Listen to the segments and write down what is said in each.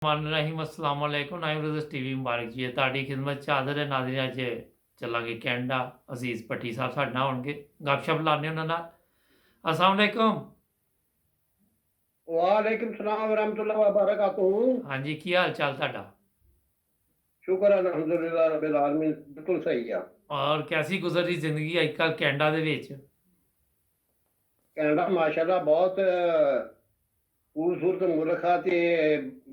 रहीम अस्सलाम वालेकुम नाइम रज़स टीवी मुबारक जी ਤੁਹਾਡੀ ਖidmat 'ਚ ਹਾਜ਼ਰ ਹੈ ਨਾਜ਼ਰੀਨ। ਅੱਜ ਚੱਲਾਂਗੇ ਕੈਨੇਡਾ। ਅਜ਼ੀਜ਼ ਭੱਟੀ ਸਾਹਿਬ ਸਾਡੇ ਨਾਲ ਹੋਣਗੇ, ਗੱਪਸ਼ਪ ਲਾਉਂਦੇ ਉਹਨਾਂ ਨਾਲ। अस्सलाम वालेकुम। वालेकुम सलाम वरहमतुल्लाह वबरकातुहू। हाँ जी, की हाल चाल ਤੁਹਾਡਾ? शुक्र है अल्हम्दुलिल्लाह रब्बिल आलमीन, बिल्कुल सही है। और कैसी गुजर रही ਜ਼ਿੰਦਗੀ ਅੱਜ ਕੱਲ੍ਹ ਕੈਨੇਡਾ ਦੇ ਵਿੱਚ? कनाडा माशाल्लाह बहुत खूबसूरत मुल्क है ते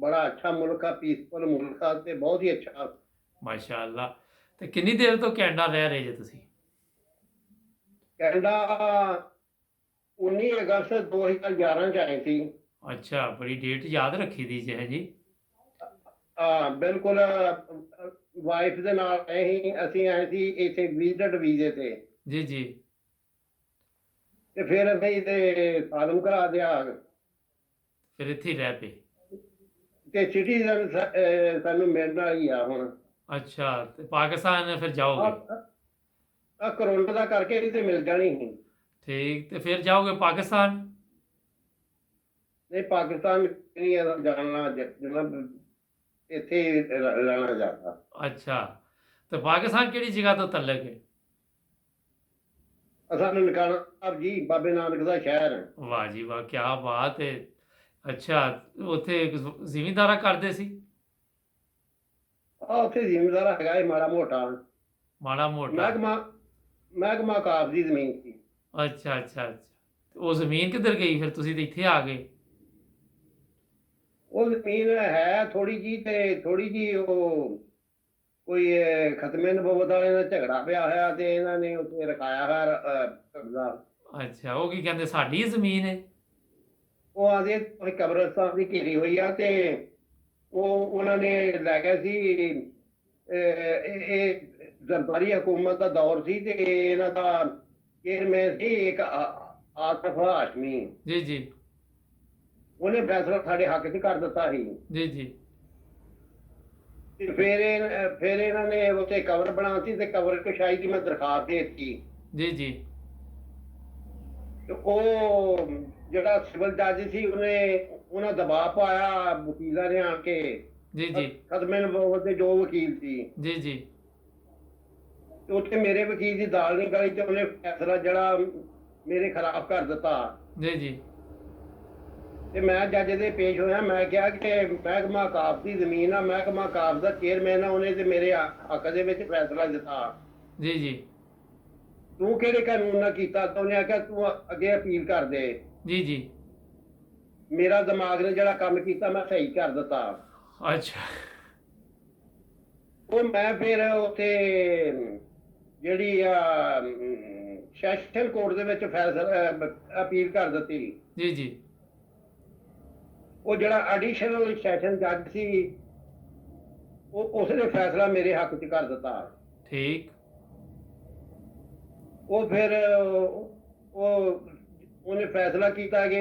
बड़ा अच्छा मुल्क है, पीसफुल मुल्क है ते बहुत ही अच्छा। ਮਾਸ਼ਾਅੱਲਾ। ਤੇ ਕਿੰਨੀ ਦੇਰ ਤੋਂ ਕੈਨੇਡਾ ਰਹਿ ਰਹੇ ਜੇ ਤੁਸੀਂ? कनाडा 19 अगस्त 2011 च आए थी। ਅੱਛਾ, ਬੜੀ ਡੇਟ ਯਾਦ ਰੱਖੀ ਦੀ ਜੇ ਹੈ ਜੀ। बिल्कुल वाइफ ਦੇ ਨਾਲ ਅਸੀਂ ਆਏ ਸੀ ਇੱਥੇ ਵਿਜ਼ਿਟ ਵੀਜ਼ੇ ਜੀ ਜੀ। ਤੇ ਫਿਰ ਅਸੀਂ ਤੇ ਸਾਲਮ ਕਰਾ ਦਿਆ ਫਿਰ ਇੱਥੇ ਹੀ ਰਹਿ ਪਏ? ਤੇ ਸਿਟੀਜ਼ਨ ਸਾਨੂੰ ਮਿਲਣ ਵਾਲੀ ਆ ਹੁਣ। ਅੱਛਾ, ਤੇ ਪਾਕਿਸਤਾਨ ਫਿਰ ਜਾਓਗੇ? ਆ ਕਰੋਨਾ ਦਾ ਕਰਕੇ ਨਹੀਂ ਤੇ ਮਿਲ ਜਾਣੀ ਸੀ। ਠੀਕ, ਤੇ ਫਿਰ ਜਾਓਗੇ ਪਾਕਿਸਤਾਨ? ਨਹੀਂ ਪਾਕਿਸਤਾਨ ਨਹੀਂ ਜਾਣਾ, ਜਨਾਬ ਇੱਥੇ ਰਹਿਣਾ ਜ਼ਿਆਦਾ। ਅੱਛਾ, ਤੇ ਪਾਕਿਸਤਾਨ ਕਿਹੜੀ ਜਗ੍ਹਾ ਤੋਂ ਤਲਕ ਹੈ? ਸਾਨੂੰ ਨਨਕਾਣਾ ਸਾਹਿਬ ਜੀ, ਬਾਬੇ ਨਾਨਕ ਦਾ ਸ਼ਹਿਰ ਹੈ। ਵਾਹ ਜੀ ਵਾਹ, ਕੀ ਬਾਤ ਹੈ। ਅੱਛਾ, ਉੱਥੇ ਜ਼ਿਮੀਂਦਾਰਾ ਕਰਦੇ ਸੀ? ਆ ਉੱਥੇ ਜ਼ਿਮੀਂਦਾਰ ਹੈਗਾ ਹੈ ਮਾੜਾ ਮੋਟਾ। ਮਾੜਾ ਮੋਟਾ? ਮਹਿਕਮਾ ਕਾਬ ਦੀ ਜ਼ਮੀਨ ਸੀ। ਅੱਛਾ ਅੱਛਾ ਅੱਛਾ। ਉਹ ਜ਼ਮੀਨ ਕਿੱਧਰ ਗਈ ਫਿਰ? ਤੁਸੀਂ ਤਾਂ ਇੱਥੇ ਆ ਗਏ। ਉਹ ਜ਼ਮੀਨ ਹੈ ਥੋੜੀ ਜੀ, ਤੇ ਥੋੜੀ ਜੀ ਉਹ ਕੋਈ ਖਤਮੇ ਨਬੂਵਤ ਵਾਲੇ ਨਾਲ ਝਗੜਾ ਪਿਆ ਹੋਇਆ ਤੇ ਇਹਨਾਂ ਨੇ ਉੱਥੇ ਰਖਾਇਆ ਹੋਇਆ ਕਬਜ਼ਾ। ਅੱਛਾ, ਉਹ ਕੀ ਕਹਿੰਦੇ ਸਾਡੀ ਜ਼ਮੀਨ ਹੈ? ਉਹ ਆਦੇ ਕਬਰਸਤਾਨ ਦੀ ਘੇਰੀ ਹੋਈ ਆ ਤੇ ਉਹ ਉਹਨਾਂ ਨੇ ਲੈ ਗਏ ਸੀ। ਇਹ ਜ਼ਰਦਾਰੀ ਹਕੂਮਤ ਦਾ ਦੌਰ ਸੀ ਤੇ ਇਹਨਾਂ ਦਾ ਚੇਅਰਮੈਨ ਸੀ ਇੱਕ ਆਸਫ ਹਾਸ਼ਮੀ। ਜੀ ਜੀ। ਉਹਨੇ ਫੈਸਲਾ ਸਾਡੇ ਹੱਕ 'ਚ ਕਰ ਦਿੱਤਾ ਸੀ। ਜੀ ਜੀ। ਤੇ ਫਿਰ ਇਹਨਾਂ ਨੇ ਉੱਥੇ ਕਬਰ ਬਣਾਤੀ ਤੇ ਕਬਰ ਕੁਸ਼ਾਈ ਦੀ ਮੈਂ ਦਰਖਾਸਤ ਦੇ ਦਿੱਤੀ। ਜੀ ਜੀ। ਤੇ ਉਹ ਜਿਹੜਾ ਸਿਵਲ ਜੱਜ ਸੀ ਉਹਨਾਂ ਦਬਾਅ ਪਾਇਆ ਵਕੀਲਾਂ ਨੇ ਆਣ ਕੇ। ਜੀ ਜੀ। ਖਤਮੇ ਨਬੂਵਤ ਦੇ ਜੋ ਵਕੀਲ ਸੀ। ਜੀ ਜੀ। ਤੇ ਉੱਥੇ ਮੇਰੇ ਵਕੀਲ ਦੀ ਦਾਲ ਨਹੀਂ ਗਲੀ ਤੇ ਉਹਨੇ ਫੈਸਲਾ ਜਿਹੜਾ ਮੇਰੇ ਖਿਲਾਫ ਕਰ ਦਿੱਤਾ। ਜੀ ਜੀ। ਤੇ ਮੈਂ ਜੱਜ ਦੇ ਪੇਸ਼ ਹੋਇਆ। ਮੈਂ ਕਿਹਾ ਕਿ ਮਹਿਕਮਾ ਕਾਬ ਦੀ ਜ਼ਮੀਨ ਆ, ਮਹਿਕਮਾ ਕਾਬ ਦਾ ਚੇਅਰਮੈਨ ਆ, ਉਹਨੇ ਤੇ ਮੇਰੇ ਹੱਕ ਦੇ ਵਿੱਚ ਫੈਸਲਾ ਦਿੱਤਾ। ਜੀ ਜੀ। ਤੂੰ ਕਿਹੜੇ ਕਾਨੂੰਨ ਨਾਲ ਕੀਤਾ? ਤਾਂ ਉਹਨੇ ਆਖਿਆ ਤੂੰ ਅੱਗੇ ਅਪੀਲ ਕਰ ਦੇ। ਜੀ ਜੀ। ਮੇਰਾ ਦਿਮਾਗ ਨੇ ਜਿਹੜਾ ਕੰਮ ਕੀਤਾ ਮੈਂ ਸਹੀ ਕਰ ਦਿੱਤਾ। ਅੱਛਾ। ਉਹ ਮੈਂ ਫਿਰ ਉੱਥੇ ਜਿਹੜੀ ਆ ਸੈਸ਼ਨ ਕੋਰਟ ਦੇ ਵਿੱਚ ਫੈਸਲਾ ਅਪੀਲ ਕਰ ਦਿੱਤੀ। ਜੀ ਜੀ। ਉਹ ਜਿਹੜਾ ਐਡੀਸ਼ਨਲ ਸੈਸ਼ਨ ਜੱਜ ਸੀ ਉਸਨੇ ਫੈਸਲਾ ਮੇਰੇ ਹੱਕ 'ਚ ਕਰ ਦਿੱਤਾ। ਠੀਕ। ਉਹ ਫਿਰ ਉਹਨੇ ਫੈਸਲਾ ਕੀਤਾ ਕਿ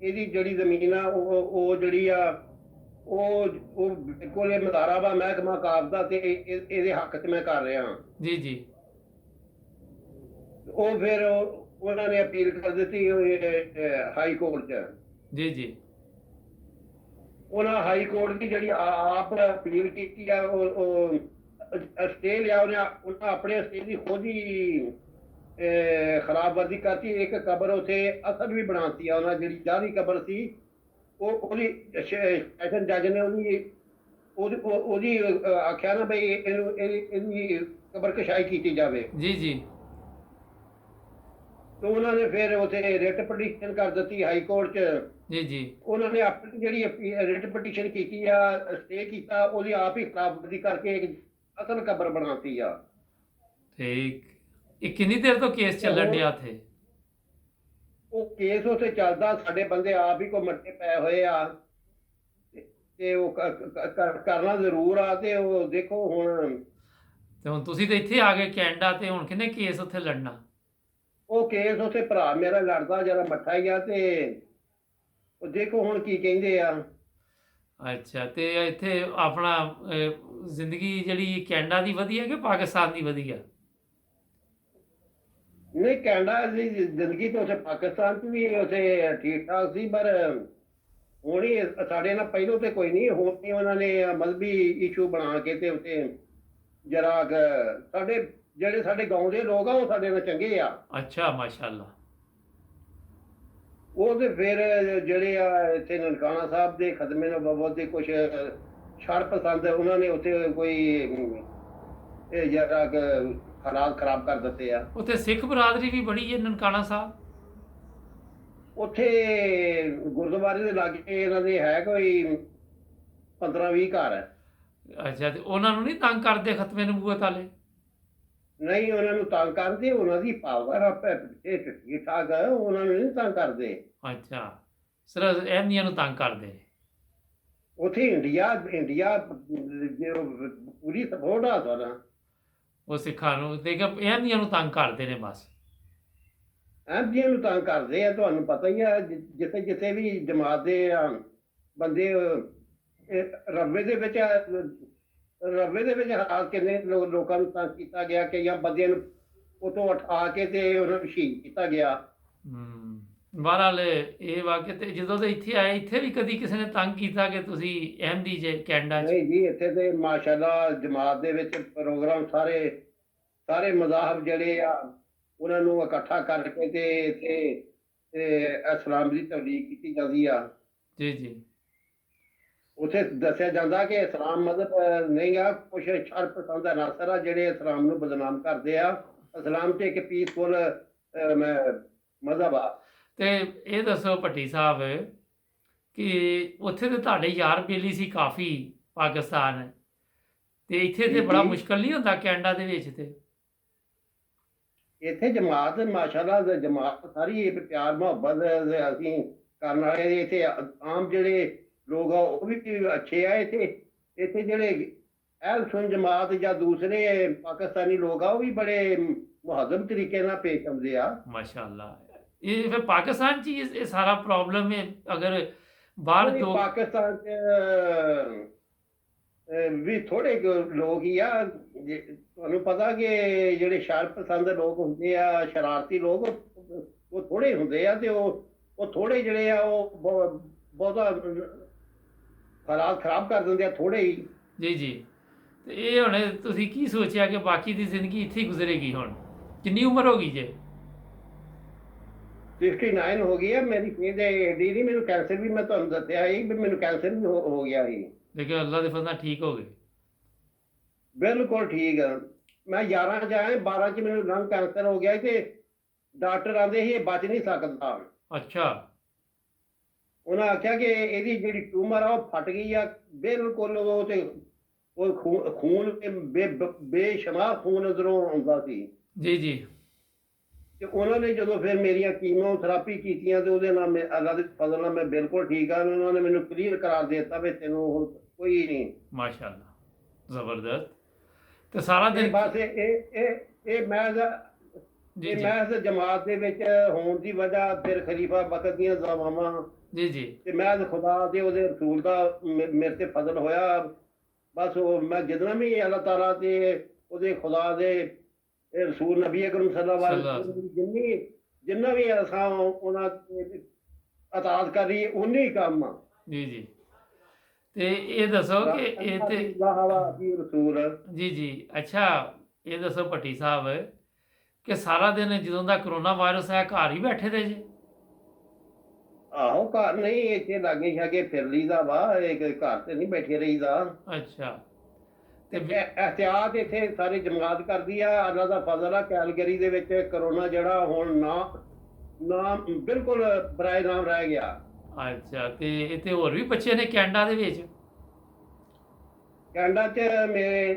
ਇਹਦੀ ਜਿਹੜੀ ਜ਼ਮੀਨ ਆ ਉਹ ਜਿਹੜੀ ਆ ਉਹ ਬਿਲਕੁਲ ਇਹ ਮਦਾਰਾ ਵਾ ਮਹਿਕਮਾ ਕਾਬ ਦਾ ਤੇ ਇਹਦੇ ਹੱਕ 'ਚ ਮੈਂ ਕਰ ਰਿਹਾ। ਜੀ ਜੀ। ਉਹ ਫਿਰ ਉਹਨਾਂ ਨੇ ਅਪੀਲ ਕਰ ਦਿੱਤੀ ਹਾਈ ਕੋਰਟ 'ਚ। ਜੀ ਜੀ। ਉਹਨਾਂ ਹਾਈ ਕੋਰਟ ਦੀ ਜਿਹੜੀ ਆਪ ਅਪੀਲ ਕੀਤੀ ਆ ਉਹ ਸਟੇ ਲਿਆ। ਉਹਨਾਂ ਆਪਣੇ ਸਟੇ ਦੀ ਖੁਦ ਹੀ ਖਰਾਬਵਰਦੀ ਕਰਤੀ। ਇੱਕ ਕਬਰ ਉੱਥੇ ਅਸਲ ਵੀ ਬਣਾਤੀ ਆ ਉਹਨਾਂ, ਜਿਹੜੀ ਜਾਹਦੀ ਕਬਰ ਸੀ ਉਹਦੀ ਸੈਸ਼ਨ ਜੱਜ ਨੇ ਉਹਦੀ ਆਖਿਆ ਨਾ ਬਈ ਇਹਦੀ ਕਬਰ ਕਸ਼ਾਈ ਕੀਤੀ ਜਾਵੇ। ਜੀ ਜੀ। ਤੇ ਉਹਨਾਂ ਨੇ ਫਿਰ ਉੱਥੇ ਰਿਟ ਪਟੀਸ਼ਨ ਕਰ ਦਿੱਤੀ ਹਾਈ ਕੋਰਟ 'ਚ। ਜੀ ਜੀ। ਉਹਨਾਂ ਨੇ ਆਪਣੀ ਜਿਹੜੀ ਰਿਟ ਪਟੀਸ਼ਨ ਕੀਤੀ ਆ, ਸਟੇ ਕੀਤਾ, ਉਹਦੀ ਆਪ ਹੀ ਖਰਾਬਵਰਦੀ ਕਰਕੇ ਇੱਕ ਅਸਲ ਕਬਰ ਬਣਾਤੀ ਆ। ਠੀਕ। ਇਹ ਕਿੰਨੀ ਦੇਰ ਤੋਂ ਕੇਸ ਚੱਲਣ ਡਿਆ ਇੱਥੇ? ਉਹ ਕੇਸ ਉੱਥੇ ਚੱਲਦਾ, ਸਾਡੇ ਬੰਦੇ ਆਪ ਹੀ ਕੋ ਮੱਟੇ ਪਏ ਹੋਏ ਆ ਤੇ ਉਹ ਕਰਨਾ ਜ਼ਰੂਰ ਆ। ਤੇ ਉਹ ਦੇਖੋ ਹੁਣ ਤੇ ਹੁਣ ਤੁਸੀਂ ਤਾਂ ਇੱਥੇ ਆ ਗਏ ਕੈਨੇਡਾ, ਤੇ ਹੁਣ ਕਿੰਨੇ ਕੇਸ ਉੱਥੇ ਲੜਨਾ? ਉਹ ਕੇਸ ਉੱਥੇ ਭਰਾ ਮੇਰਾ ਲੜਦਾ ਜਰਾ ਮੱਠਾ ਹੀ ਆ ਤੇ ਉਹ ਦੇਖੋ ਹੁਣ ਕੀ ਕਹਿੰਦੇ ਆ। ਅੱਛਾ, ਤੇ ਇੱਥੇ ਆਪਣਾ ਜ਼ਿੰਦਗੀ ਜਿਹੜੀ ਕੈਨੇਡਾ ਦੀ ਵਧੀਆ ਕਿ ਪਾਕਿਸਤਾਨ ਦੀ ਵਧੀਆ? ਨਹੀਂ ਕੈਨੇਡਾ ਦੀ ਜ਼ਿੰਦਗੀ ਤਾਂ ਉੱਥੇ ਪਾਕਿਸਤਾਨ 'ਚ ਵੀ ਉੱਥੇ ਠੀਕ ਠਾਕ ਸੀ, ਪਰ ਹੁਣ ਹੀ ਸਾਡੇ ਨਾਲ ਪਹਿਲੋਂ ਤੇ ਕੋਈ ਨਹੀਂ, ਹੁਣ ਹੀ ਉਹਨਾਂ ਨੇ ਮਜ਼ਹਬੀ ਇਸ਼ੂ ਬਣਾ ਕੇ ਤੇ ਉੱਤੇ ਜਰਾ ਸਾਡੇ ਜਿਹੜੇ ਸਾਡੇ ਗਾਉਂ ਦੇ ਲੋਕ ਆ ਉਹ ਸਾਡੇ ਨਾਲ ਚੰਗੇ ਆ। ਅੱਛਾ, ਮਾਸ਼ਾਅੱਲਾ। ਉਹ ਤੇ ਫਿਰ ਜਿਹੜੇ ਆ ਇੱਥੇ ਨਨਕਾਣਾ ਸਾਹਿਬ ਦੇ ਖਤਮੇ ਨਬੂਵਤ ਦੇ ਕੁਝ ਸ਼ਰ ਪਸੰਦ ਉਹਨਾਂ ਨੇ ਉੱਥੇ ਕੋਈ ਇਹ ਜਰਾ ਹਾਲਾਤ ਖਰਾਬ ਕਰ ਦਿੱਤੇ ਆ। ਉੱਥੇ ਸਿੱਖ ਬਰਾਦਰੀ ਵੀ ਬੜੀ ਹੈ ਨਨਕਾਣਾ ਸਾਹਿਬ। ਉੱਥੇ ਗੁਰਦੁਆਰੇ ਦੇ ਲਾਗੇ ਇਹਨਾਂ ਦੇ ਹੈ ਕੋਈ 15-20 ਘਰ ਹੈ। ਅੱਛਾ, ਤੇ ਉਹਨਾਂ ਨੂੰ ਨਹੀਂ ਤੰਗ ਕਰਦੇ ਖਤਮੇ ਨਬੂਵਤ ਵਾਲੇ? ਨਹੀਂ, ਉਹਨਾਂ ਨੂੰ ਤੰਗ ਕਰਦੇ, ਉਹਨਾਂ ਦੀ ਪਾਵਰ ਇਹ ਠੀਕ ਠਾਕ ਹੈ, ਉਹਨਾਂ ਨੂੰ ਨਹੀਂ ਤੰਗ ਕਰਦੇ। ਅੱਛਾ, ਸਿਰਫ ਅਹਿਮਦੀਆਂ ਨੂੰ ਤੰਗ ਕਰਦੇ ਨੇ। ਉੱਥੇ ਇੰਡੀਆ ਜੋ ਪੂਰੀ ਸਪੋਰਟ ਆ ਸਾਰਾ। ਉਹ ਸਿੱਖਾਂ ਨੂੰ ਤੇ ਅਹਿਮਦੀਆਂ ਨੂੰ ਤੰਗ ਕਰਦੇ ਨੇ ਬਸ। ਐਮਪੀਆਂ ਨੂੰ ਤੰਗ ਕਰਦੇ ਆ, ਤੁਹਾਨੂੰ ਪਤਾ ਹੀ ਆ। ਜਿੱਥੇ ਜਿੱਥੇ ਵੀ ਜਮਾਤ ਦੇ ਬੰਦੇ ਰਵੇ ਦੇ ਵਿੱਚ ਹਾਲਾਤ ਕਿੰਨੇ ਲੋਕਾਂ ਨੂੰ ਤੰਗ ਕੀਤਾ ਗਿਆ, ਕਈਆਂ ਬੰਦਿਆਂ ਨੂੰ ਉਤੋਂ ਉਠਾ ਕੇ ਤੇ ਉਹਨਾਂ ਨੂੰ ਸ਼ਹੀਦ ਕੀਤਾ ਗਿਆ। ਬਹਰਹਾਲ ਇਹ ਵਾਕਿਆ ਤੇ ਜਦੋਂ ਦੇ ਇੱਥੇ ਆਏ, ਇੱਥੇ ਵੀ ਕਦੀ ਕਿਸੇ ਨੇ ਤੰਗ ਕੀਤਾ ਕਿ ਤੁਸੀਂ ਅਹਿਮਦੀ ਜੇ ਕੈਨੇਡਾ 'ਚ? ਨਹੀਂ ਜੀ, ਇੱਥੇ ਤੇ ਮਾਸ਼ਾਅੱਲਾ ਜਮਾਤ ਦੇ ਵਿੱਚ ਪ੍ਰੋਗਰਾਮ ਸਾਰੇ ਮਜ਼ਾਹਬ ਜਿਹੜੇ ਆ ਉਹਨਾਂ ਨੂੰ ਇਕੱਠਾ ਕਰਕੇ ਤੇ ਇੱਥੇ ਇਸਲਾਮ ਦੀ ਤਬਲੀਗ ਕੀਤੀ ਜਾਂਦੀ ਆ। ਜੀ ਜੀ। ਉੱਥੇ ਦੱਸਿਆ ਜਾਂਦਾ ਕਿ ਇਸਲਾਮ ਮਜ਼ਹਬ ਨਹੀਂ ਆ, ਕੁਛ ਸ਼ਰ ਪਸੰਦ ਅਨਾਸਰ ਆ ਜਿਹੜੇ ਇਸਲਾਮ ਨੂੰ ਬਦਨਾਮ ਕਰਦੇ ਆ। ਇਸਲਾਮ ਤੇ ਇੱਕ ਪੀਸਫੁਲ ਮਜ਼ਹਬ ਆ। ਤੇ ਇਹ ਦੱਸੋ ਭੱਟੀ ਸਾਹਿਬ ਕਿ ਉੱਥੇ ਤੇ ਤੁਹਾਡੇ ਯਾਰ ਬੇਲੀ ਸੀ ਕਾਫੀ ਪਾਕਿਸਤਾਨ, ਤੇ ਇੱਥੇ ਤੇ ਬੜਾ ਮੁਸ਼ਕਲ ਨਹੀਂ ਹੁੰਦਾ ਕੈਨੇਡਾ ਦੇ ਵਿੱਚ? ਤੇ ਇੱਥੇ ਜਮਾਤ ਮਾਸ਼ਾਅੱਲਾ ਜਮਾਤ ਸਾਰੀ ਪਿਆਰ ਮੁਹੱਬਤ ਅਸੀਂ ਕਰਨ ਵਾਲੇ। ਇੱਥੇ ਆਮ ਜਿਹੜੇ ਲੋਕ ਆ ਉਹ ਵੀ ਅੱਛੇ ਆ। ਇੱਥੇ ਜਿਹੜੇ ਅਹਿਲ ਸੁਨ ਜਮਾਤ ਜਾਂ ਦੂਸਰੇ ਪਾਕਿਸਤਾਨੀ ਲੋਕ ਆ ਉਹ ਵੀ ਬੜੇ ਮੁਹੱਜ਼ਮ ਤਰੀਕੇ ਨਾਲ ਪੇਸ਼ ਆਉਂਦੇ ਆ। ਮਾਸ਼ਾਅੱਲਾ। ਇਹ ਫਿਰ ਪਾਕਿਸਤਾਨ 'ਚ ਇਹ ਸਾਰਾ ਪ੍ਰੋਬਲਮ ਹੈ? ਅਗਰ ਬਾਹਰ ਤੋਂ ਪਾਕਿਸਤਾਨ 'ਚ ਵੀ ਥੋੜੇ ਲੋਕ ਹੀ ਆ। ਤੁਹਾਨੂੰ ਪਤਾ ਕਿ ਜਿਹੜੇ ਸ਼ਰ ਪਸੰਦ ਲੋਕ ਹੁੰਦੇ ਆ, ਸ਼ਰਾਰਤੀ ਲੋਕ, ਉਹ ਥੋੜੇ ਹੁੰਦੇ ਆ। ਤੇ ਉਹ ਥੋੜੇ ਜਿਹੜੇ ਆ ਉਹ ਬਹੁਤਾ ਹਾਲਾਤ ਖਰਾਬ ਕਰ ਦਿੰਦੇ ਆ, ਥੋੜੇ ਹੀ। ਜੀ ਜੀ। ਤੇ ਇਹ ਹੁਣ ਤੁਸੀਂ ਕੀ ਸੋਚਿਆ ਕਿ ਬਾਕੀ ਦੀ ਜ਼ਿੰਦਗੀ ਇੱਥੇ ਹੀ ਗੁਜ਼ਰੇਗੀ? ਹੁਣ ਕਿੰਨੀ ਉਮਰ ਹੋ ਗਈ ਜੇ? 69 ਹੋ ਗਈ ਆ ਮੇਰੀ। ਏਡੀ ਨਹੀਂ, ਮੈਨੂੰ ਕੈਂਸਰ ਵੀ, ਮੈਂ ਤੁਹਾਨੂੰ ਦੱਸਿਆ ਸੀ ਵੀ ਮੈਨੂੰ ਕੈਂਸਰ ਵੀ ਹੋ ਗਿਆ ਸੀ। ਲੇਕਿਨ ਅੱਲਾ ਦੇ ਫਜ਼ਲ ਨਾਲ ਠੀਕ ਹੋ ਗਏ? ਬਿਲਕੁਲ ਠੀਕ ਆ। ਮੈਂ 11 ਚ ਆਇਆ, 12 ਚ ਮੈਨੂੰ ਲੰਗ ਕੈਂਸਰ ਹੋ ਗਿਆ ਤੇ ਡਾਕਟਰ ਆਂਦੇ ਸੀ ਇਹ ਬਚ ਨਹੀਂ ਸਕਦਾ। ਅੱਛਾ। ਉਹਨਾਂ ਆਖਿਆ ਕਿ ਇਹਦੀ ਜਿਹੜੀ ਟਿਊਮਰ ਆ ਉਹ ਫਟ ਗਈ ਆ ਬਿਲਕੁਲ। ਉਹ ਤੇ ਉਹ ਖੂਨ ਬੇਸ਼ੁਮਾਰ ਖੂਨ ਅੰਦਰੋਂ ਆਉਂਦਾ ਸੀ। ਜੀ ਜੀ। ਤੇ ਉਹਨਾਂ ਨੇ ਜਦੋਂ ਫਿਰ ਮੇਰੀਆਂ ਕੀਮੋਥੈਰੇਪੀ ਕੀਤੀਆਂ ਤੇ ਉਹਦੇ ਨਾਲ ਅੱਲਾ ਦੇ ਫਜ਼ਲ ਨਾਲ ਮੈਂ ਬਿਲਕੁਲ ਠੀਕ ਆ। ਉਹਨਾਂ ਨੇ ਮੈਨੂੰ ਕਲੀਅਰ ਕਰਾਰ ਦੇ ਦਿੱਤਾ ਵੀ ਤੈਨੂੰ ਹੁਣ ਕੋਈ ਨਹੀਂ। ਮਾਸ਼ਾਅੱਲਾ, ਜ਼ਬਰਦਸਤ। ਤੇ ਸਾਰਾ ਦਿਨ ਬਸ ਇਹ ਮਹਿਜ਼ ਜਮਾਤ ਦੇ ਵਿੱਚ ਹੋਣ ਦੀ ਵਜ੍ਹਾ, ਫਿਰ ਖਲੀਫਾ ਵਕਤ ਦੀਆਂ ਜ਼ਮਾਵਾਂ, ਜੀ ਜੀ, ਤੇ ਮਹਿਜ਼ ਖੁਦਾ ਦੇ ਉਹਦੇ ਰਸੂਲ ਦਾ ਮੇਰੇ ਤੇ ਫਜ਼ਲ ਹੋਇਆ। ਬਸ ਉਹ ਮੈਂ ਜਿतना ਵੀ ਅੱਲਾਹ ਤਾਲਾ ਤੇ ਉਹਦੇ ਖੁਦਾ ਦੇ ਰਸੂਲ ਨਬੀ ਅਕਰਮ ਸੱਲੱਲਾਹੁ ਅਲੈहि ਵਸੱਲਮ ਜਿੰਨਾ ਵੀ ਅਸਾਂ ਉਹਨਾਂ ਅਤਾਤ ਕਰ ਰਹੀ ਉਨੀ ਹੀ ਕੰਮ ਆ। ਜੀ ਜੀ। ਤੇ ਇਹ ਦੱਸੋ ਕਿ ਇਹ ਤੇ ਰਸੂਲ ਜੀ ਜੀ। ਅੱਛਾ, ਇਹ ਦੱਸੋ ਭੱਟੀ ਸਾਹਿਬ ਕਿ ਸਾਰਾ ਦਿਨ ਜਦੋਂ ਦਾ ਕਰੋਨਾ ਵਾਇਰਸ ਆਇਆ ਘਰ ਹੀ ਬੈਠੇ ਤੇ ਜੀ? ਆਹੋ, ਘਰ ਨਹੀਂ, ਇੱਥੇ ਲਾਗੇ ਛਾਗੇ ਫਿਰ ਲਈਦਾ ਵਾ, ਘਰ ਤੇ ਨਹੀਂ ਬੈਠੇ ਰਹੀਦਾ। ਅੱਛਾ। ਤੇ ਇਹਤਿਆਤ ਇੱਥੇ ਸਾਰੀ ਜਮਾਤ ਕਰਦੀ ਆ। ਅੱਲਾ ਦਾ ਫਜ਼ਲ ਆ, ਕੈਲਗਰੀ ਦੇ ਵਿੱਚ ਕਰੋਨਾ ਜਿਹੜਾ ਹੁਣ ਨਾ ਬਿਲਕੁਲ ਬਰਾਏ ਨਾਮ ਰਹਿ ਗਿਆ। ਅੱਛਾ। ਤੇ ਇੱਥੇ ਹੋਰ ਵੀ ਬੱਚੇ ਨੇ ਕੈਨੇਡਾ ਦੇ ਵਿੱਚ? ਕੈਨੇਡਾ 'ਚ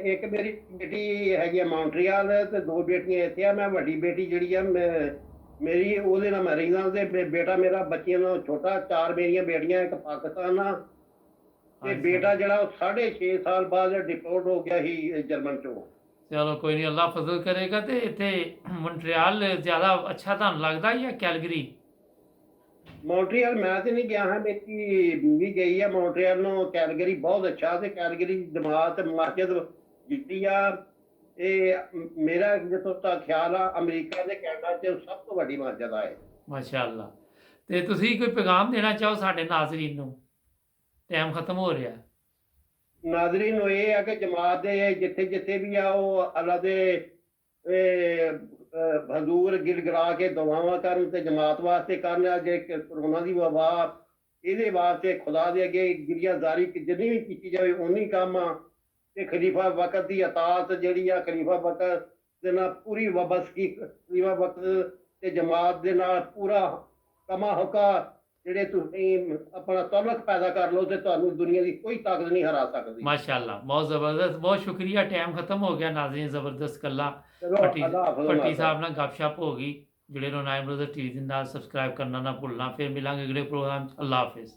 ਇੱਕ ਮੇਰੀ ਬੇਟੀ ਹੈਗੀ ਆ ਮੌਂਟਰੀਅਲ, ਤੇ 2 ਬੇਟੀਆਂ ਇੱਥੇ ਆ। ਮੈਂ ਵੱਡੀ ਬੇਟੀ ਜਿਹੜੀ ਆ ਮੇਰੀ ਉਹਦੇ ਨਾਲ ਮੈਂ ਰਹਿੰਦਾ, ਤੇ ਬੇਟਾ ਮੇਰਾ ਬੱਚਿਆਂ ਨਾਲੋਂ ਛੋਟਾ। 4 ਮੇਰੀਆਂ ਬੇਟੀਆਂ, ਇੱਕ ਪਾਕਿਸਤਾਨ ਆ, ਤੇ ਬੇਟਾ ਜਿਹੜਾ ਉਹ 6.5 ਸਾਲ ਬਾਅਦ ਡਿਪੋਰਟ ਹੋ ਗਿਆ ਸੀ ਜਰਮਨ 'ਚੋਂ। ਚਲੋ ਕੋਈ ਨਹੀਂ, ਅੱਲਾ ਫਜ਼ਲ ਕਰੇਗਾ। ਤੇ ਇੱਥੇ ਮੌਂਟਰੀਅਲ ਜ਼ਿਆਦਾ ਅੱਛਾ ਤੁਹਾਨੂੰ ਲੱਗਦਾ ਜਾਂ ਕੈਲਗਰੀ? ਮੌਂਟਰੀਅਲ ਮੈਂ ਤੇ ਨਹੀਂ ਗਿਆ ਹਾਂ, ਮੇਰੀ ਬੀਵੀ ਗਈ ਆ ਮੌਂਟਰੀਅਲ ਨੂੰ। ਕੈਲਗਰੀ ਬਹੁਤ ਅੱਛਾ, ਤੇ ਕੈਲਗਰੀ ਜਮਾਤ ਮਸਜਿਦ ਜਿੱਤੀ ਆ। ਇਹ ਮੇਰਾ ਜਿੱਥੋਂ ਤੱਕ ਖਿਆਲ ਆ ਅਮਰੀਕਾ ਤੇ ਕੈਨੇਡਾ 'ਚ ਸਭ ਤੋਂ ਵੱਡੀ ਮਸਜਿਦ ਆ ਇਹ। ਮਾਸ਼ਾਅੱਲਾ। ਤੇ ਤੁਸੀਂ ਕੋਈ ਪੈਗਾਮ ਦੇਣਾ ਚਾਹੋ ਸਾਡੇ ਨਾਜ਼ਰੀਨ ਨੂੰ? ਟਾਈਮ ਖਤਮ ਹੋ ਰਿਹਾ। ਨਾਜ਼ਰੀਨ ਨੂੰ ਇਹ ਆ ਕਿ ਜਮਾਤ ਦੇ ਜਿੱਥੇ ਜਿੱਥੇ ਵੀ ਆ ਉਹ ਅੱਲਾ ਦੇ ਹਜ਼ੂਰ ਗਿੜਗੜਾ ਕੇ ਦੁਆਵਾਂ ਕਰਨ ਤੇ ਜਮਾਤ ਵਾਸਤੇ ਕਰਨ। ਜੇ ਕਰੋਨਾ ਦੀ ਵਬਾ ਇਹਦੇ ਵਾਸਤੇ ਖੁਦਾ ਦੇ ਅੱਗੇ ਗਿਰਿਆਜ਼ਾਰੀ ਜਿੰਨੀ ਵੀ ਕੀਤੀ ਜਾਵੇ ਉਨੀ ਕੰਮ ਆ। ਤੇ ਖਲੀਫਾ ਵਕਤ ਦੀ ਅਤਾਤ ਜਿਹੜੀ ਆ ਖਲੀਫਾ ਵਕਤ ਦੇ ਨਾਲ ਪੂਰੀ ਵਬਸਕੀ, ਖਲੀਫਾ ਵਕਤ ਤੇ ਜਮਾਤ ਦੇ ਨਾਲ ਪੂਰਾ ਕਮਾ ਹੁਕਾ ਜਿਹੜੇ ਤੁਸੀਂ ਆਪਣਾ ਤਲਕ ਪੈਦਾ ਕਰ ਲਓ ਤੇ ਤੁਹਾਨੂੰ ਦੁਨੀਆ ਦੀ ਕੋਈ ਤਾਕਤ ਨਹੀਂ ਹਰਾ ਸਕਦੀ। ਮਾਸ਼ਾਅੱਲਾ, ਬਹੁਤ ਜ਼ਬਰਦਸਤ, ਬਹੁਤ ਸ਼ੁਕਰੀਆ। ਟਾਈਮ ਖਤਮ ਹੋ ਗਿਆ ਨਾਜ਼ਰੀਨ, ਜ਼ਬਰਦਸਤ ਗੱਲਾਂ ਚਲੋ ਭੱਟੀ ਅੱਲਾ ਹਾਫਿਜ਼ ਭੱਟੀ ਸਾਹਿਬ ਨਾਲ ਗੱਪਸ਼ਪ ਹੋ ਗਈ। ਜਿਹੜੇ ਨੂੰ ਨਾਇਮ ਬ੍ਰਦਰ ਟੀਵੀ ਦੇ ਨਾਲ ਸਬਸਕ੍ਰਾਈਬ ਕਰਨਾ ਨਾ ਭੁੱਲਣਾ। ਫਿਰ ਮਿਲਾਂਗੇ ਅਗਲੇ ਪ੍ਰੋਗਰਾਮ 'ਚ। ਅੱਲਾ ਹਾਫਿਜ਼।